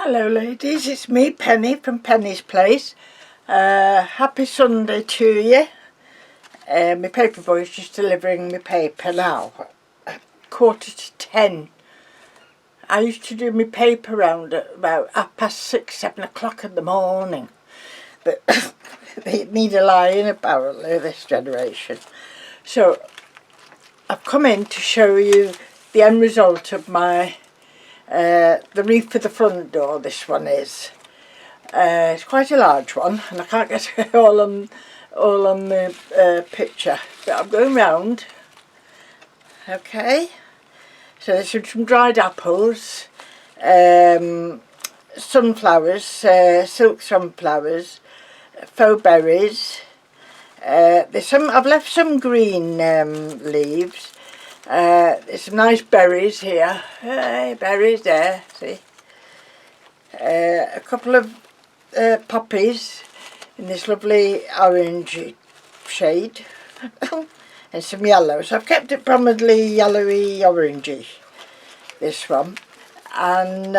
Hello ladies, it's me Penny from Penny's Place. Happy Sunday to you. My paper boy's just delivering my paper now. 9:45. I used to do my paper round at about 6:30, 7 o'clock in the morning. But they need a lying apparently, this generation. So I've come in to show you the end result of my the wreath for the front door. This one is. It's quite a large one, and I can't get it all on the picture. But I'm going round. Okay. So there's some dried apples, sunflowers, silk sunflowers, faux berries. There's I've left some green leaves. There's some nice berries here. Hey, berries there, see. A couple of poppies in this lovely orange shade. And some yellows. I've kept it prominently yellowy orangey, this one. And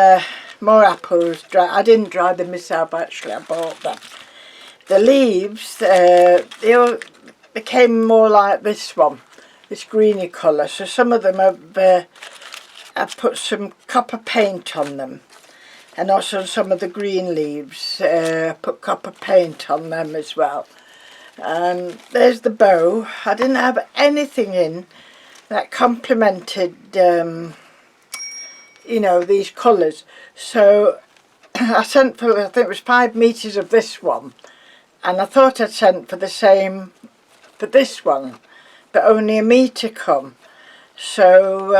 more apples. I didn't dry them myself actually, I bought them. The leaves, they all became more like this one. This greeny colour, so some of them I've put some copper paint on them, and also some of the green leaves put copper paint on them as well. And there's the bow. I didn't have anything in that complemented you know, these colours, so I sent for, I think it was 5 metres of this one, and I thought I'd sent for the same for this one, but only 1 metre come, so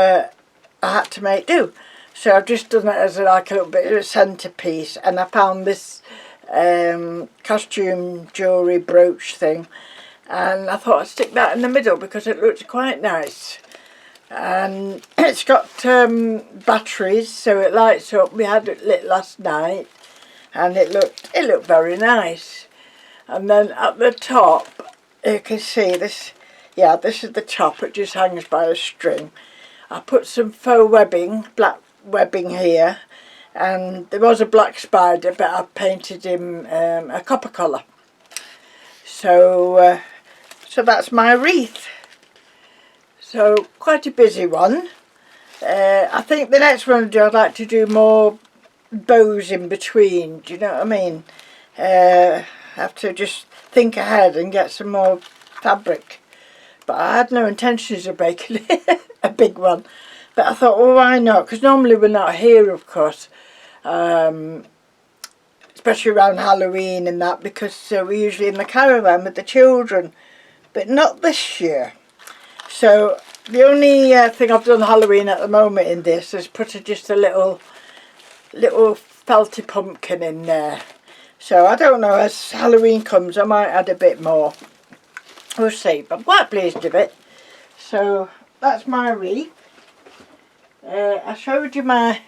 I had to make do. So I've just done it as like a little bit of a centrepiece, and I found this costume jewellery brooch thing, and I thought I'd stick that in the middle because it looks quite nice. And it's got batteries, so it lights up. We had it lit last night, and it looked very nice. And then at the top, you can see this. Yeah, this is the top. It just hangs by a string. I put some faux webbing, black webbing here, and there was a black spider, but I painted him a copper colour. So, so that's my wreath. So quite a busy one. I think the next one I'd like to do more bows in between. Do you know what I mean? Have to just think ahead and get some more fabric. But I had no intentions of making a big one. But I thought, well, why not? Because normally we're not here, of course. Especially around Halloween and that, because we're usually in the caravan with the children. But not this year. So the only thing I've done Halloween at the moment in this is put just a little felty pumpkin in there. So I don't know, as Halloween comes I might add a bit more. We'll see, but I'm quite pleased with it. So that's my wreath. I showed you my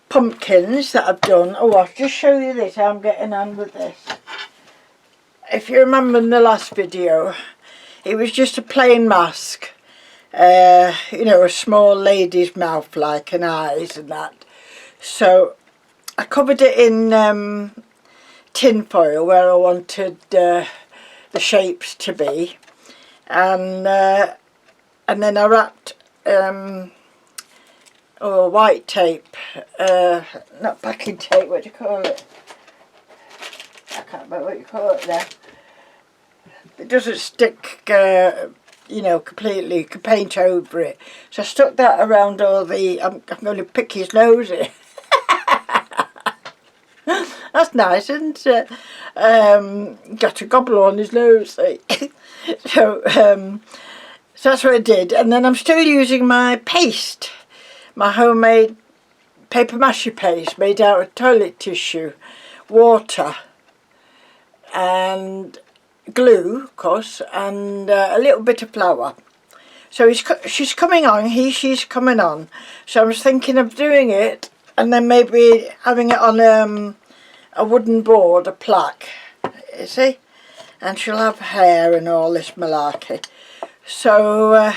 pumpkins that I've done. Oh, I'll just show you this, how I'm getting on with this. If you remember in the last video, it was just a plain mask. You know, a small lady's mouth like, and eyes and that. So I covered it in tin foil where I wanted the shapes to be, and then I wrapped white tape, not packing tape, what do you call it? I can't remember what you call it now. It doesn't stick you know, completely. You can paint over it, so I stuck that around all the, I'm going to pick his nose in. That's nice, isn't it? Got a gobble on his nose. So that's what I did. And then I'm still using my paste, my homemade paper mache paste made out of toilet tissue, water, and glue, of course, and a little bit of flour. So she's coming on. She's coming on. So I was thinking of doing it, and then maybe having it on a wooden board, a plaque, you see, and she'll have hair and all this malarkey. So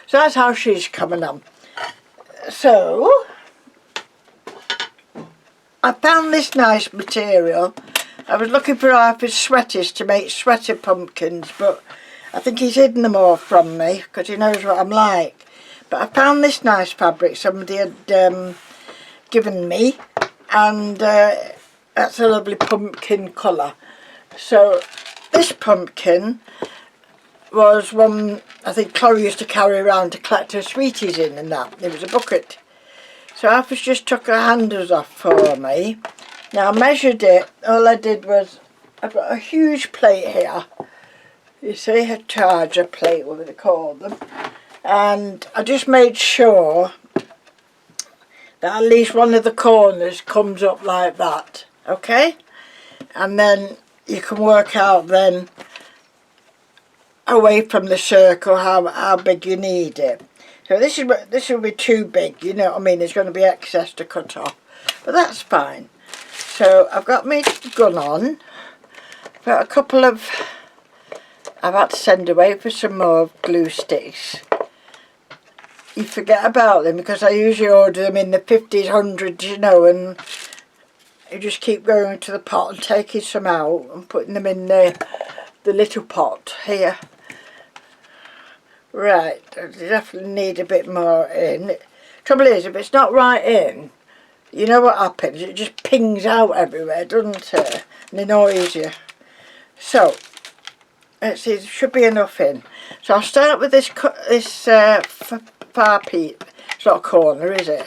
so that's how she's coming on. So I found this nice material. I was looking for Arthur's sweaters to make sweater pumpkins, but I think he's hidden them all from me because he knows what I'm like. But I found this nice fabric somebody had given me, and that's a lovely pumpkin colour. So this pumpkin was one I think Chloe used to carry around to collect her sweeties in, and that. It was a bucket. So Arthur's just took her handles off for me. Now I measured it. All I did was, I've got a huge plate here. You see, a charger plate, what do they call them? And I just made sure that at least one of the corners comes up like that. Okay? And then you can work out then away from the circle how big you need it. So this will be too big, you know what I mean? There's going to be excess to cut off, but that's fine. So I've got my gun on. Got a couple of, I've had to send away for some more glue sticks. You forget about them because I usually order them in the 50s, 100s, you know, and you just keep going to the pot and taking some out and putting them in the little pot here. Right, I definitely need a bit more in. Trouble is, if it's not right in, you know what happens? It just pings out everywhere, doesn't it? And annoys you. So, let's see, there should be enough in. So I'll start with this far piece. It's not a corner, is it?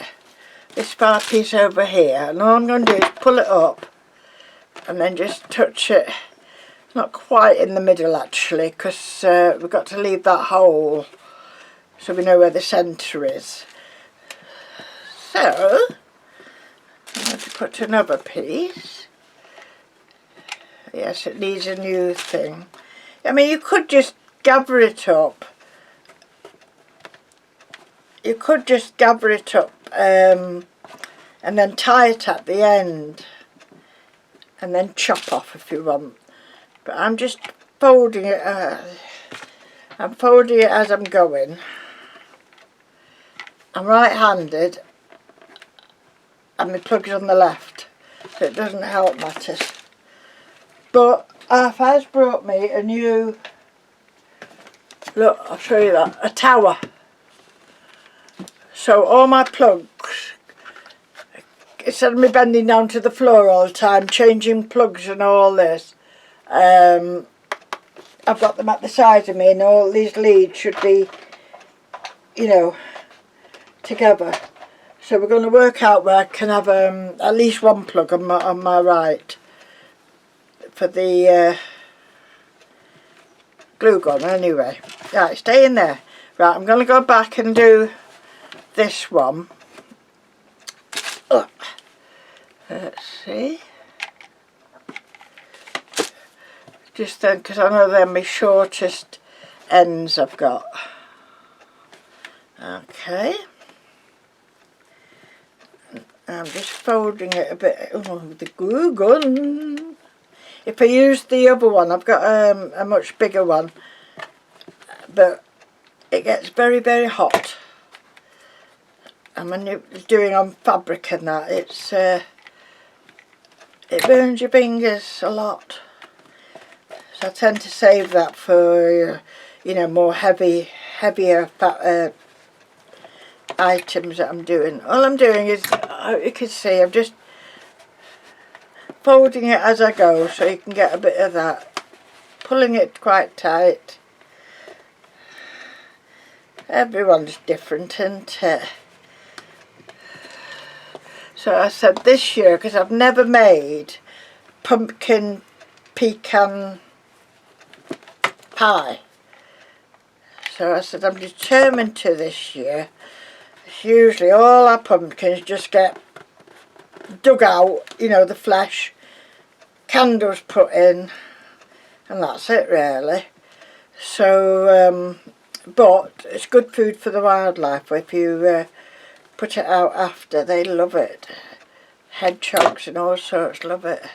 This far piece over here. And all I'm going to do is pull it up and then just touch it. Not quite in the middle actually, because we've got to leave that hole so we know where the centre is. So, I'm going to put another piece. Yes, it needs a new thing. I mean, you could just gather it up. You could just gather it up and then tie it at the end and then chop off if you want. But I'm just folding it. I'm folding it as I'm going. I'm right-handed, and my plug's on the left, so it doesn't help matters. But Arthur has brought me a new, look, I'll show you that, a tower. So all my plugs, instead of me bending down to the floor all the time, changing plugs and all this, I've got them at the side of me, and all these leads should be, you know, together. So we're going to work out where I can have at least one plug on my right for the glue gun anyway. Right, stay in there. Right, I'm going to go back and do this one. Let's see. Just then, because I know they're my shortest ends I've got. Okay. I'm just folding it a bit. Oh, the glue gun. If I use the other one, I've got a much bigger one, but it gets very, very hot. And when you're doing on fabric and that, it burns your fingers a lot. So I tend to save that for, you know, more heavier items that I'm doing. All I'm doing is, you can see, I'm just folding it as I go so you can get a bit of that. Pulling it quite tight. Everyone's different, isn't it? So I said this year, because I've never made pumpkin pecan pie. So I said I'm determined to this year. Usually all our pumpkins just get dug out, you know, the flesh, candles put in, and that's it really. So, but it's good food for the wildlife. If you put it out after, they love it. Hedgehogs and all sorts love it.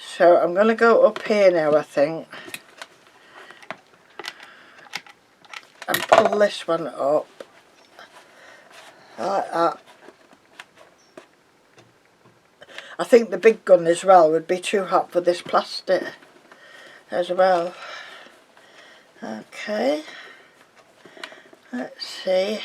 So I'm going to go up here now, I think, and pull this one up like that. I think the big gun as well would be too hot for this plastic as well. Okay, let's see.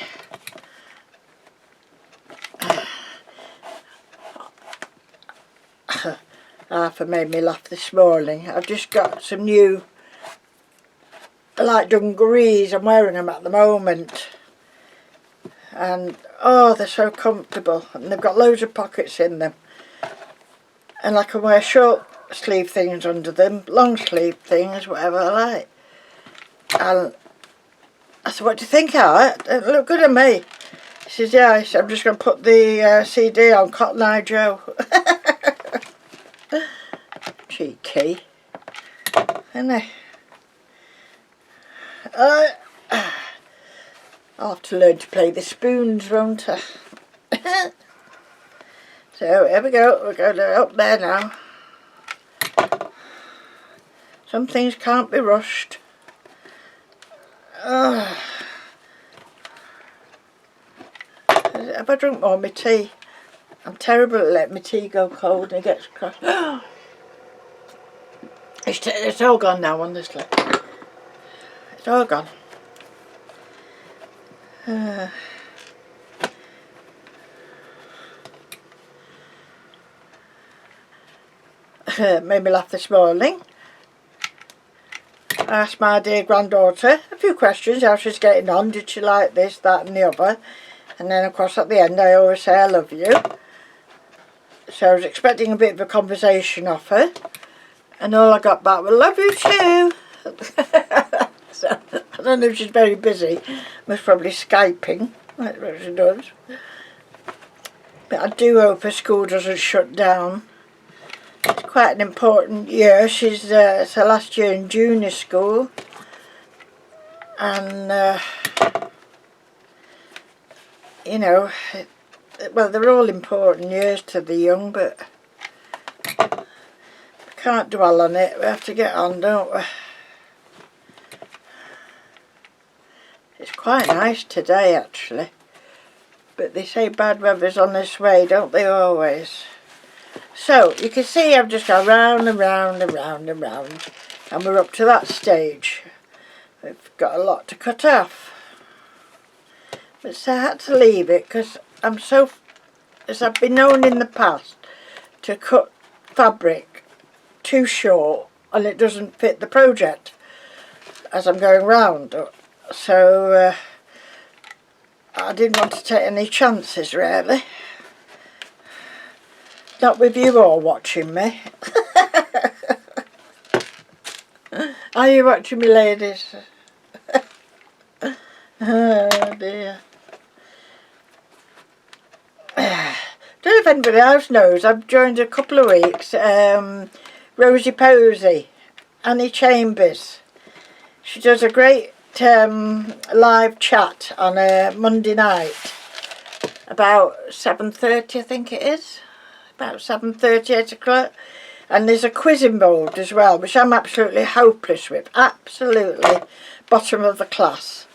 Arthur made me laugh this morning. I've just got some new light dungarees. I'm wearing them at the moment, and oh, they're so comfortable, and they've got loads of pockets in them, and I can wear short sleeve things under them, long sleeve things, whatever I like. And I said, what do you think, Art? It look good on me. He says, yeah. He said, I'm just going to put the CD on Cotton Eye Joe. Cheeky, isn't he? I'll have to learn to play the spoons, won't I? So here we go, we're going up there now. Some things can't be rushed. Have I drunk more of my tea? I'm terrible at letting my tea go cold and it gets cross. It's all gone now, honestly. It's all gone. Made me laugh this morning. I asked my dear granddaughter a few questions, how she's getting on, did she like this, that and the other, and then of course at the end I always say I love you. So I was expecting a bit of a conversation off her, and all I got back was love you too. So I don't know if she's very busy, most probably Skyping, that's what she does. But I do hope her school doesn't shut down. It's quite an important year. She's it's her last year in junior school, and you know, well, they're all important years to the young, but we can't dwell on it. We have to get on, don't we? It's quite nice today, actually, but they say bad weather's on this way, don't they always? So you can see I've just gone round and round and round and round, and we're up to that stage. We've got a lot to cut off, but so I had to leave it because I'm so, as I've been known in the past to cut fabric too short and it doesn't fit the project as I'm going round. So I didn't want to take any chances, really. Not with you all watching me. Are you watching me, ladies? Oh dear. Don't know if anybody else knows, I've joined a couple of weeks Rosie Posey, Annie Chambers. She does a great live chat on a Monday night about 7:30, I think it is. About 7:30, 8 o'clock. And there's a quiz involved as well, which I'm absolutely hopeless with. Absolutely bottom of the class.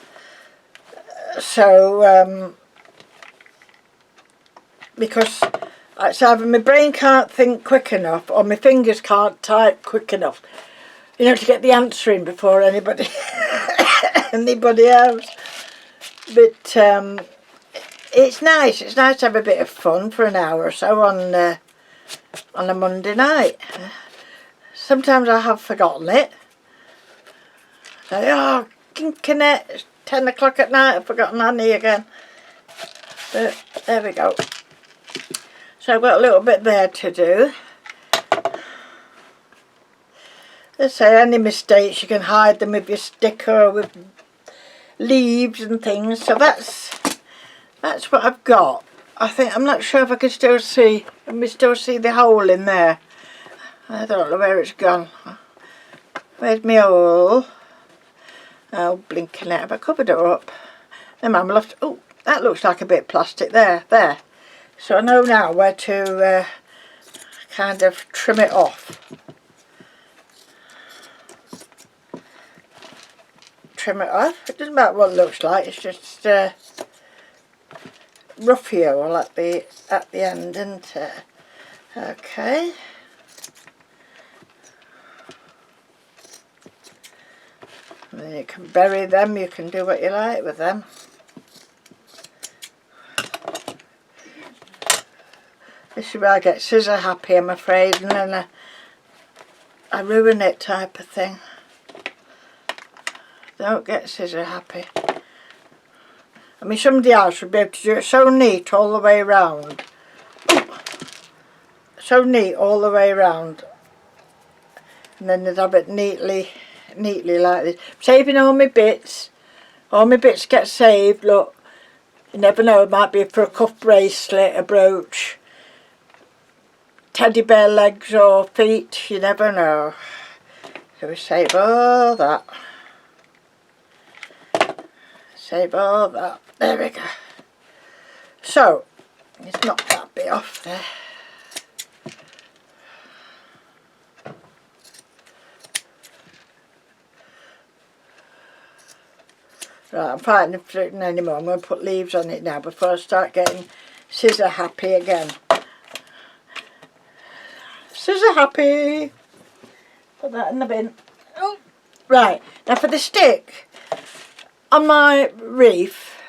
So, because it's either my brain can't think quick enough or my fingers can't type quick enough, you know, to get the answer in before anybody else. But it's nice to have a bit of fun for an hour or so on a Monday night. Sometimes I have forgotten it. Oh, kinking it, it's 10 o'clock at night, I've forgotten Annie again. But there we go. So I've got a little bit there to do. Let's say any mistakes, you can hide them with your sticker, with leaves and things. So that's what I've got. I think, I'm not sure if I can still see, can we still see the hole in there? I don't know where it's gone. Where's my hole? Oh, blinking it. Have I covered it up? Then I'm left. Oh, that looks like a bit of plastic there. So I know now where to kind of trim it off. Trim it off. It doesn't matter what it looks like. It's just rough here at the end, isn't it? Okay. And then you can bury them, you can do what you like with them. This is where I get scissor happy, I'm afraid, and then I ruin it type of thing. Don't get scissor happy. I mean, somebody else would be able to do it so neat all the way around. So neat all the way around. And then they'd have it neatly like this. Saving all my bits. All my bits get saved, look. You never know, it might be for a cuff bracelet, a brooch, teddy bear legs or feet, you never know. So we save all that. Save all that. There we go. So, let's knock that bit off there. Right, I'm fighting it anymore. I'm going to put leaves on it now before I start getting scissor happy again. Scissor happy! Put that in the bin. Oh. Right, now for the stick. On my wreath,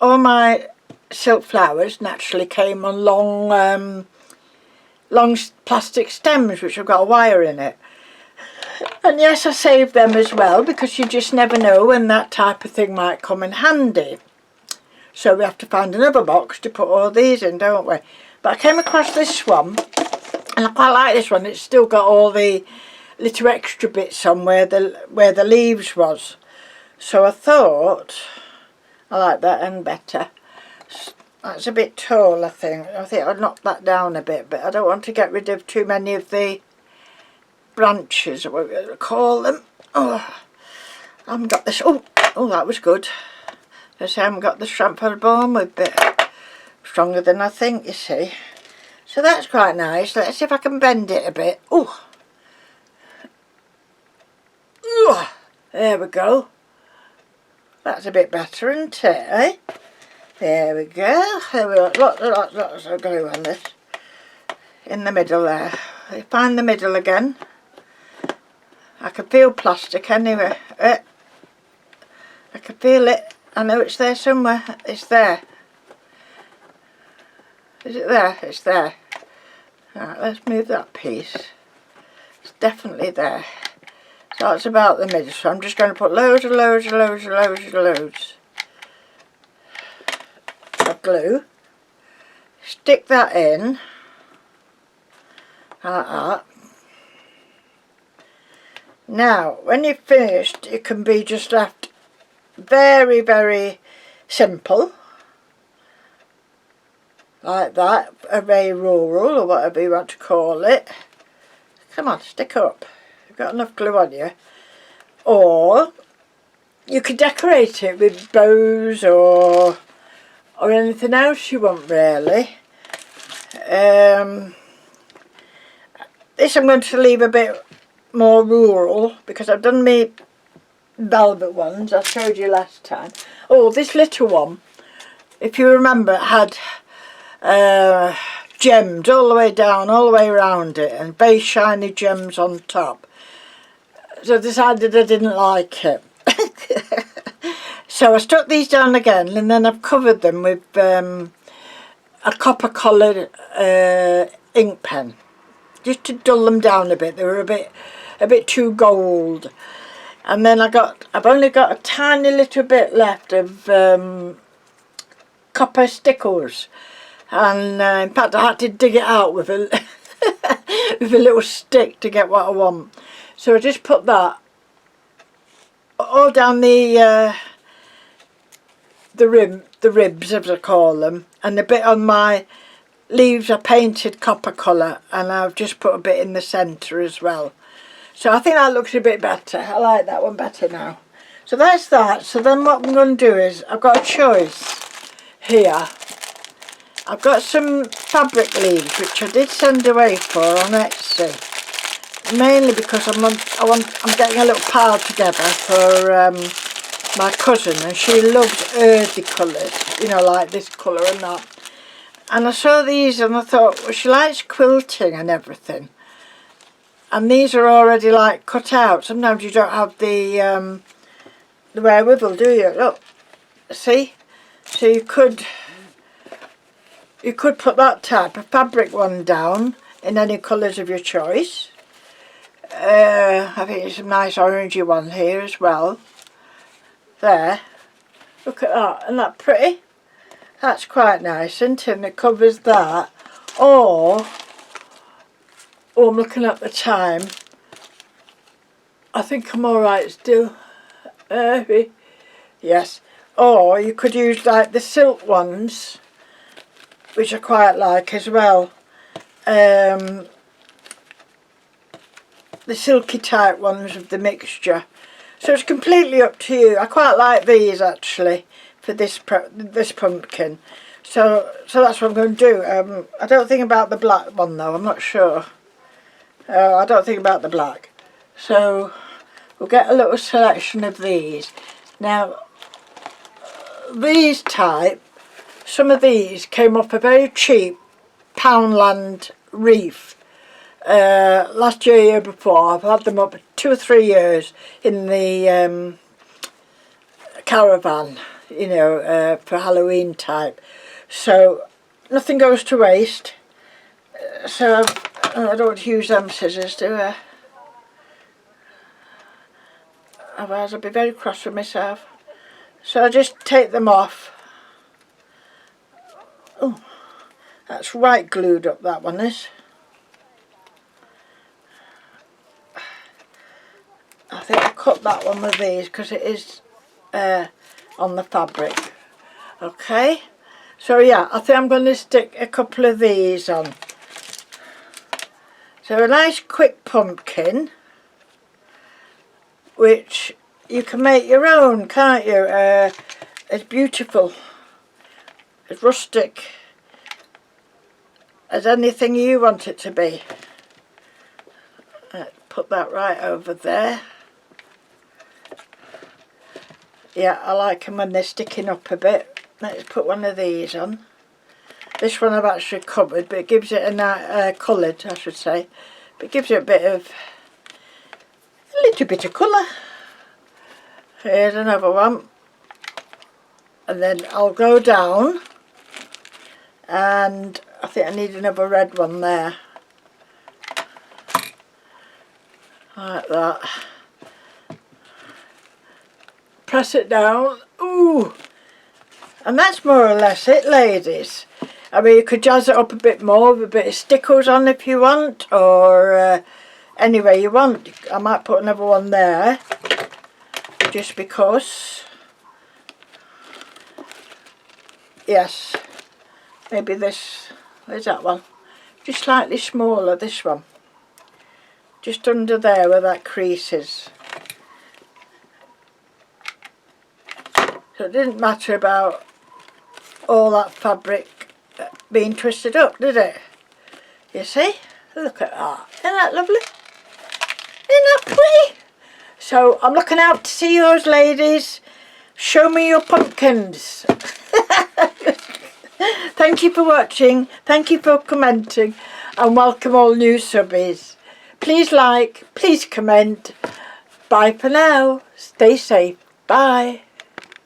all my silk flowers naturally came on long plastic stems which have got a wire in it. And yes, I saved them as well because you just never know when that type of thing might come in handy. So we have to find another box to put all these in, don't we? But I came across this one and I quite like this one. It's still got all the little extra bits on where the leaves was. So I thought I like that end better. That's a bit tall, I think. I think I'll knock that down a bit, but I don't want to get rid of too many of the branches, or what we call them. Oh, I haven't got this. Oh, that was good. I haven't got the Stratford bone a bit stronger than I think, you see. So that's quite nice. Let's see if I can bend it a bit. Oh, there we go. That's a bit better, isn't it, eh? There we go. There we go. Lots of glue on this. In the middle there. Find the middle again. I can feel plastic anyway. I can feel it. I know it's there somewhere. It's there. Is it there? It's there. Right, let's move that piece. It's definitely there. So it's about the middle. So I'm just going to put loads of glue. Stick that in. Like that. Now, when you've finished, it can be just left very, very simple. Like that, a very rural, or whatever you want to call it. Come on, stick up. You've got enough glue on you. Or, you could decorate it with bows or anything else you want, really. This I'm going to leave a bit more rural because I've done my velvet ones I showed you last time. Oh, this little one, if you remember, had gems all the way down, all the way around it, and very shiny gems on top. So I decided I didn't like it. So I stuck these down again, and then I've covered them with a copper coloured ink pen, just to dull them down a bit. They were a bit too gold. And then I've only got a tiny little bit left of copper stickers, and in fact I had to dig it out with a with a little stick to get what I want. So I just put that all down the ribs, as I call them, and the bit on my leaves are painted copper colour, and I've just put a bit in the centre as well. So I think that looks a bit better. I like that one better now. So that's that. So then what I'm going to do is, I've got a choice here. I've got some fabric leaves which I did send away for on Etsy, mainly because I'm getting a little pile together for my cousin, and she loves earthy colours, you know, like this colour and that. And I saw these and I thought, well, she likes quilting and everything. And these are already like cut out. Sometimes you don't have the wherewithal, do you? Look, see? So you could put that type of fabric one down in any colours of your choice. I think there's some nice orangey one here as well. There. Look at that. Isn't that pretty? That's quite nice, isn't it? And it covers that. Or, I'm looking at the time. I think I'm alright still. Yes. Or you could use like the silk ones, which I quite like as well. The silky type ones of the mixture. So it's completely up to you. I quite like these actually for this pumpkin. So that's what I'm going to do. I don't think about the black one though. I'm not sure. I don't think about the black. So we'll get a little selection of these. Now these type, some of these came off a very cheap Poundland wreath. Last year before, I've had them up 2 or 3 years in the caravan, you know, for Halloween type. So nothing goes to waste. So I don't use them scissors, do I? Otherwise I'll be very cross with myself. So I just take them off. Oh, that's right glued up, that one is. I think I cut that one with these because it is on the fabric. Okay, so yeah, I think I'm going to stick a couple of these on. So a nice quick pumpkin, which you can make your own, can't you? It's beautiful, it's rustic as anything you want it to be. Put that right over there. Yeah, I like them when they're sticking up a bit. Let's put one of these on. This one I've actually covered, but it gives it a nice, coloured, I should say. But it gives it a little bit of colour. Here's another one. And then I'll go down. And I think I need another red one there. Like that. Press it down. Ooh! And that's more or less it, ladies. I mean, you could jazz it up a bit more with a bit of stickles on if you want, or any way you want. I might put another one there, just because. Yes, maybe this, where's that one? Just slightly smaller, this one. Just under there where that crease is. So it didn't matter about all that fabric being twisted up, did it? You see? Look at that. Isn't that lovely? Isn't that pretty? So I'm looking out to see yours, ladies. Show me your pumpkins. Thank you for watching. Thank you for commenting. And welcome all new subbies. Please like, please comment. Bye for now. Stay safe. Bye.